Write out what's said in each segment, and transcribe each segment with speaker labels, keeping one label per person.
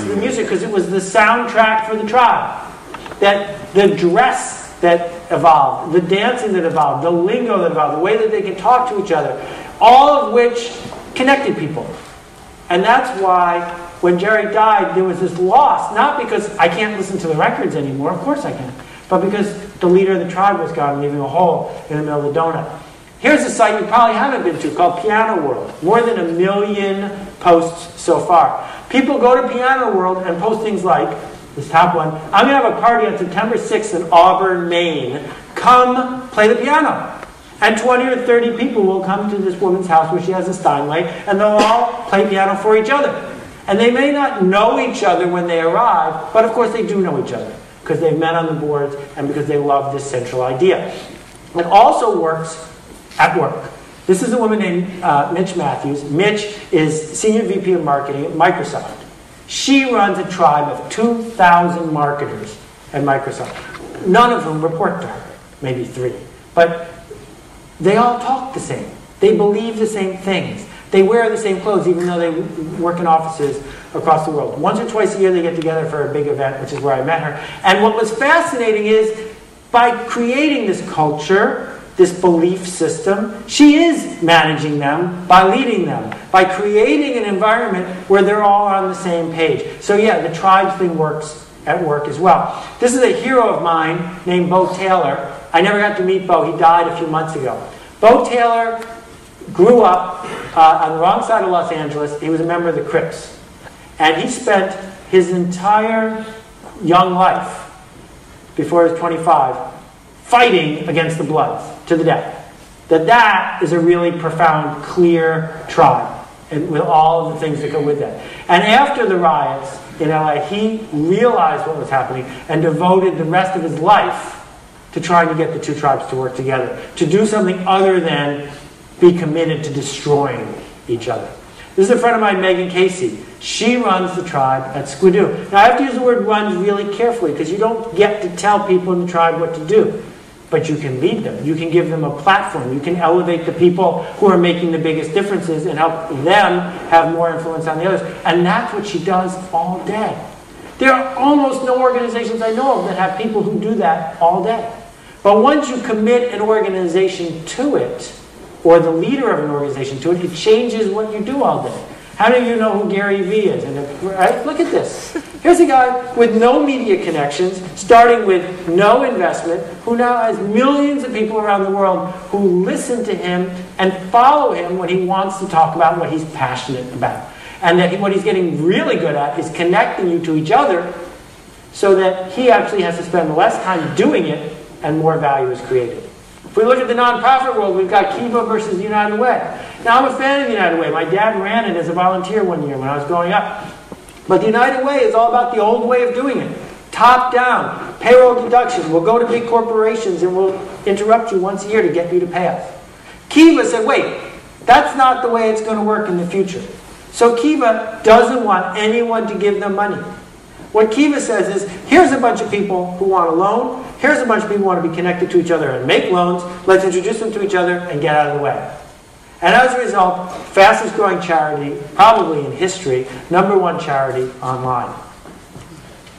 Speaker 1: the music because it was the soundtrack for the tribe. That the dress that evolved, the dancing that evolved, the lingo that evolved, the way that they could talk to each other, all of which connected people. And that's why when Jerry died, there was this loss, not because I can't listen to the records anymore, of course I can, but because the leader of the tribe was gone, leaving a hole in the middle of the donut. Here's a site you probably haven't been to called Piano World. More than 1 million posts so far. People go to Piano World and post things like, this top one, I'm going to have a party on September 6th in Auburn, Maine. Come play the piano. And 20 or 30 people will come to this woman's house where she has a Steinway, and they'll all play piano for each other. And they may not know each other when they arrive, but of course they do know each other, because they've met on the boards and because they love this central idea. It also works at work. This is a woman named Mitch Matthews. Mitch is Senior VP of Marketing at Microsoft. She runs a tribe of 2,000 marketers at Microsoft. None of whom report to her, maybe 3. But they all talk the same. They believe the same things. They wear the same clothes even though they work in offices across the world. Once or twice a year they get together for a big event, which is where I met her. And what was fascinating is by creating this culture, this belief system, she is managing them by leading them, by creating an environment where they're all on the same page. So yeah, the tribes thing works at work as well. This is a hero of mine named Bo Taylor. I never got to meet Bo. He died a few months ago. Bo Taylor grew up on the wrong side of Los Angeles. He was a member of the Crips. And he spent his entire young life, before he was 25, fighting against the Bloods to the death. That is a really profound, clear tribe, and with all of the things that go with that. And after the riots in LA, he realized what was happening and devoted the rest of his life to trying to get the two tribes to work together, to do something other than be committed to destroying each other. This is a friend of mine, Megan Casey. She runs the tribe at Squidoo. Now I have to use the word runs really carefully because you don't get to tell people in the tribe what to do. But you can lead them. You can give them a platform. You can elevate the people who are making the biggest differences and help them have more influence on the others. And that's what she does all day. There are almost no organizations I know of that have people who do that all day. But once you commit an organization to it, or the leader of an organization to it, it changes what you do all day. How many of you know who Gary Vee is? Right? Look at this. Here's a guy with no media connections, starting with no investment, who now has millions of people around the world who listen to him and follow him when he wants to talk about what he's passionate about. And that what he's getting really good at is connecting you to each other so that he actually has to spend less time doing it and more value is created. If we look at the nonprofit world, we've got Kiva versus United Way. Now, I'm a fan of United Way. My dad ran it as a volunteer one year when I was growing up. But the United Way is all about the old way of doing it. Top down, payroll deduction. We'll go to big corporations and we'll interrupt you once a year to get you to pay us. Kiva said, wait, that's not the way it's going to work in the future. So Kiva doesn't want anyone to give them money. What Kiva says is, here's a bunch of people who want a loan. Here's a bunch of people who want to be connected to each other and make loans. Let's introduce them to each other and get out of the way. And as a result, fastest growing charity, probably in history, #1 charity online.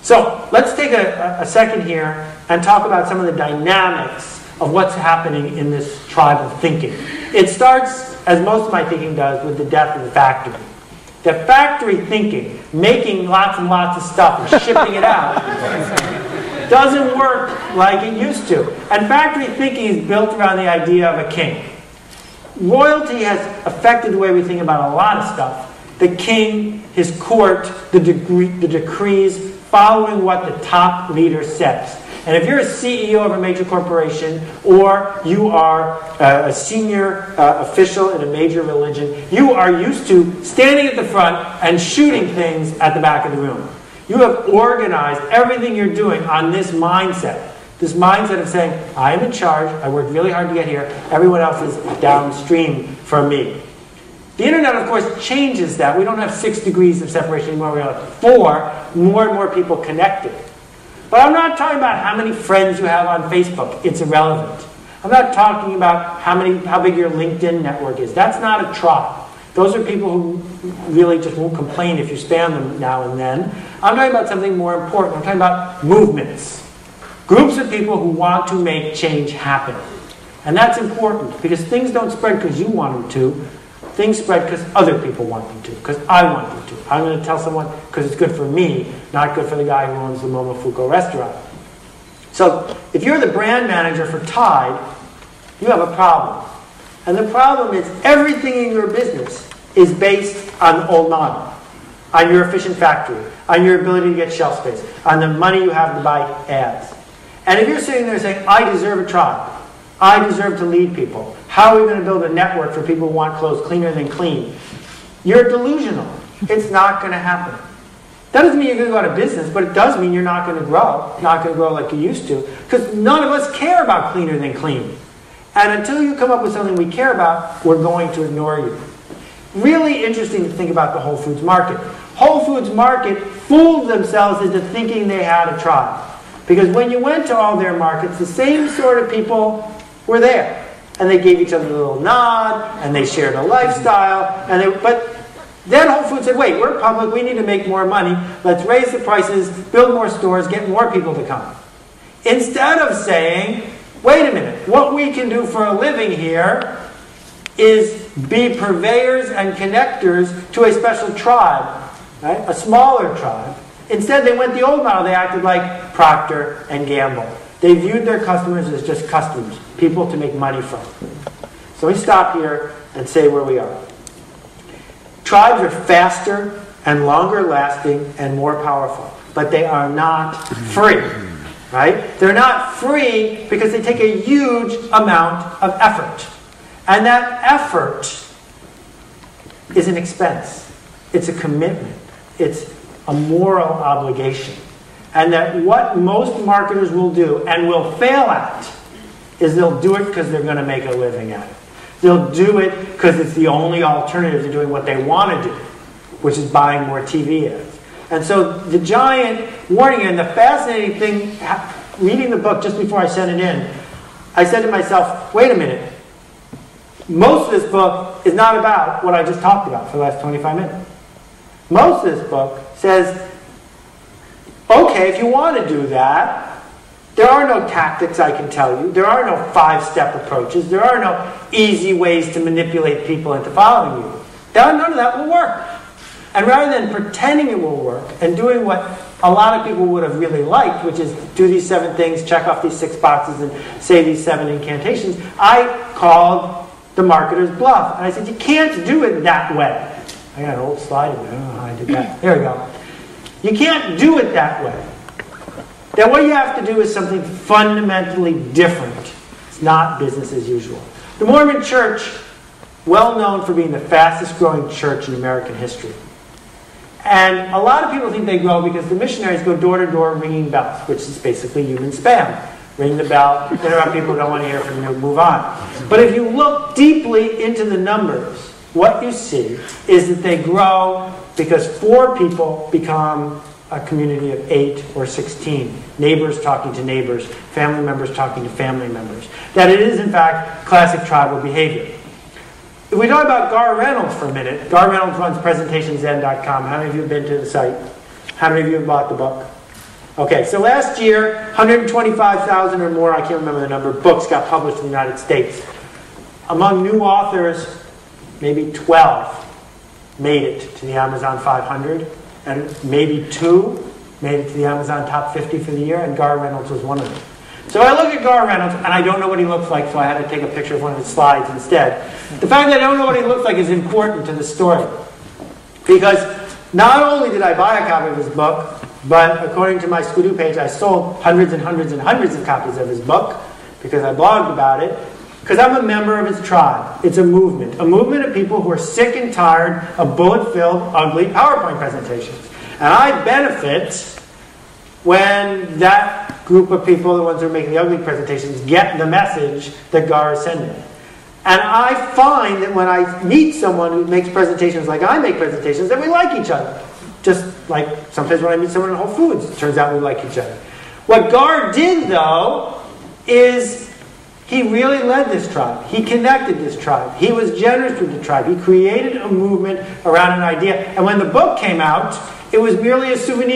Speaker 1: So let's take a second here and talk about some of the dynamics of what's happening in this tribal thinking. It starts, as most of my thinking does, with the death of the factory. The factory thinking, making lots and lots of stuff and shipping it out, doesn't work like it used to. And factory thinking is built around the idea of a king. Royalty has affected the way we think about a lot of stuff. The king, his court, the decrees, following what the top leader says. And if you're a CEO of a major corporation, or you are a senior official in a major religion, you are used to standing at the front and shooting things at the back of the room. You have organized everything you're doing on this mindset. This mindset of saying, I am in charge, I worked really hard to get here, everyone else is downstream from me. The internet, of course, changes that. We don't have 6 degrees of separation anymore, we have 4, more and more people connected. But I'm not talking about how many friends you have on Facebook. It's irrelevant. I'm not talking about how big your LinkedIn network is. That's not a tribe. Those are people who really just won't complain if you spam them now and then. I'm talking about something more important. I'm talking about movements. Groups of people who want to make change happen. And that's important because things don't spread because you want them to. Things spread because other people want them to, because I want them to. I'm going to tell someone because it's good for me, not good for the guy who owns the Momofuku restaurant. So if you're the brand manager for Tide, you have a problem. And the problem is everything in your business is based on the old model, on your efficient factory, on your ability to get shelf space, on the money you have to buy ads. And if you're sitting there saying, I deserve a tribe, I deserve to lead people, how are we going to build a network for people who want clothes cleaner than clean? You're delusional. It's not going to happen. That doesn't mean you're going to go out of business, but it does mean you're not going to grow. Not going to grow like you used to. Because none of us care about cleaner than clean. And until you come up with something we care about, we're going to ignore you. Really interesting to think about the Whole Foods market. Whole Foods market fooled themselves into thinking they had a tribe. Because when you went to all their markets, the same sort of people were there. And they gave each other a little nod, and they shared a lifestyle. But then Whole Foods said, wait, we're public, we need to make more money. Let's raise the prices, build more stores, get more people to come. Instead of saying, wait a minute, what we can do for a living here is be purveyors and connectors to a special tribe, right? A smaller tribe. Instead, they went the old model. They acted like Procter and Gamble. They viewed their customers as just customers, people to make money from. So we stop here and say where we are. Tribes are faster and longer lasting and more powerful, but they are not free. Right? They're not free because they take a huge amount of effort. And that effort is an expense. It's a commitment. It's a moral obligation. And that what most marketers will do, and will fail at, is they'll do it because they're going to make a living at it. They'll do it because it's the only alternative to doing what they want to do, which is buying more TV ads. And so the giant warning, and the fascinating thing, reading the book just before I sent it in, I said to myself, wait a minute. Most of this book is not about what I just talked about for the last 25 minutes. Most of this book says, okay, if you want to do that, there are no tactics I can tell you. There are no 5-step approaches. There are no easy ways to manipulate people into following you. None of that will work. And rather than pretending it will work and doing what a lot of people would have really liked, which is do these 7 things, check off these 6 boxes, and say these 7 incantations, I called the marketer's bluff. And I said, you can't do it that way. I got an old slide in there. I don't know how I did that. There we go. You can't do it that way. Then what you have to do is something fundamentally different. It's not business as usual. The Mormon Church, well known for being the fastest growing church in American history. And a lot of people think they grow because the missionaries go door to door ringing bells, which is basically human spam. Ring the bell, interrupt people who don't want to hear from you, move on. But if you look deeply into the numbers, what you see is that they grow because 4 people become a community of 8 or 16. Neighbors talking to neighbors, family members talking to family members. That it is, in fact, classic tribal behavior. If we talk about Gar Reynolds for a minute, Gar Reynolds runs presentationzen.com. How many of you have been to the site? How many of you have bought the book? Okay, so last year, 125,000 or more, I can't remember the number, books got published in the United States. Among new authors, maybe 12 made it to the Amazon 500, and maybe 2 made it to the Amazon top 50 for the year, and Gar Reynolds was one of them. So I look at Gar Reynolds, and I don't know what he looks like, so I had to take a picture of one of his slides instead. The fact that I don't know what he looks like is important to the story. Because not only did I buy a copy of his book, but according to my Skidoo page, I sold hundreds and hundreds and hundreds of copies of his book, because I blogged about it, because I'm a member of his tribe. It's a movement of people who are sick and tired of bullet-filled, ugly PowerPoint presentations. And I benefit when that group of people, the ones who are making the ugly presentations, get the message that Gar is sending. And I find that when I meet someone who makes presentations like I make presentations, that we like each other. Just like sometimes when I meet someone in Whole Foods, it turns out we like each other. What Gar did, though, is He really led this tribe. He connected this tribe. He was generous with the tribe. He created a movement around an idea. And when the book came out, it was merely a souvenir.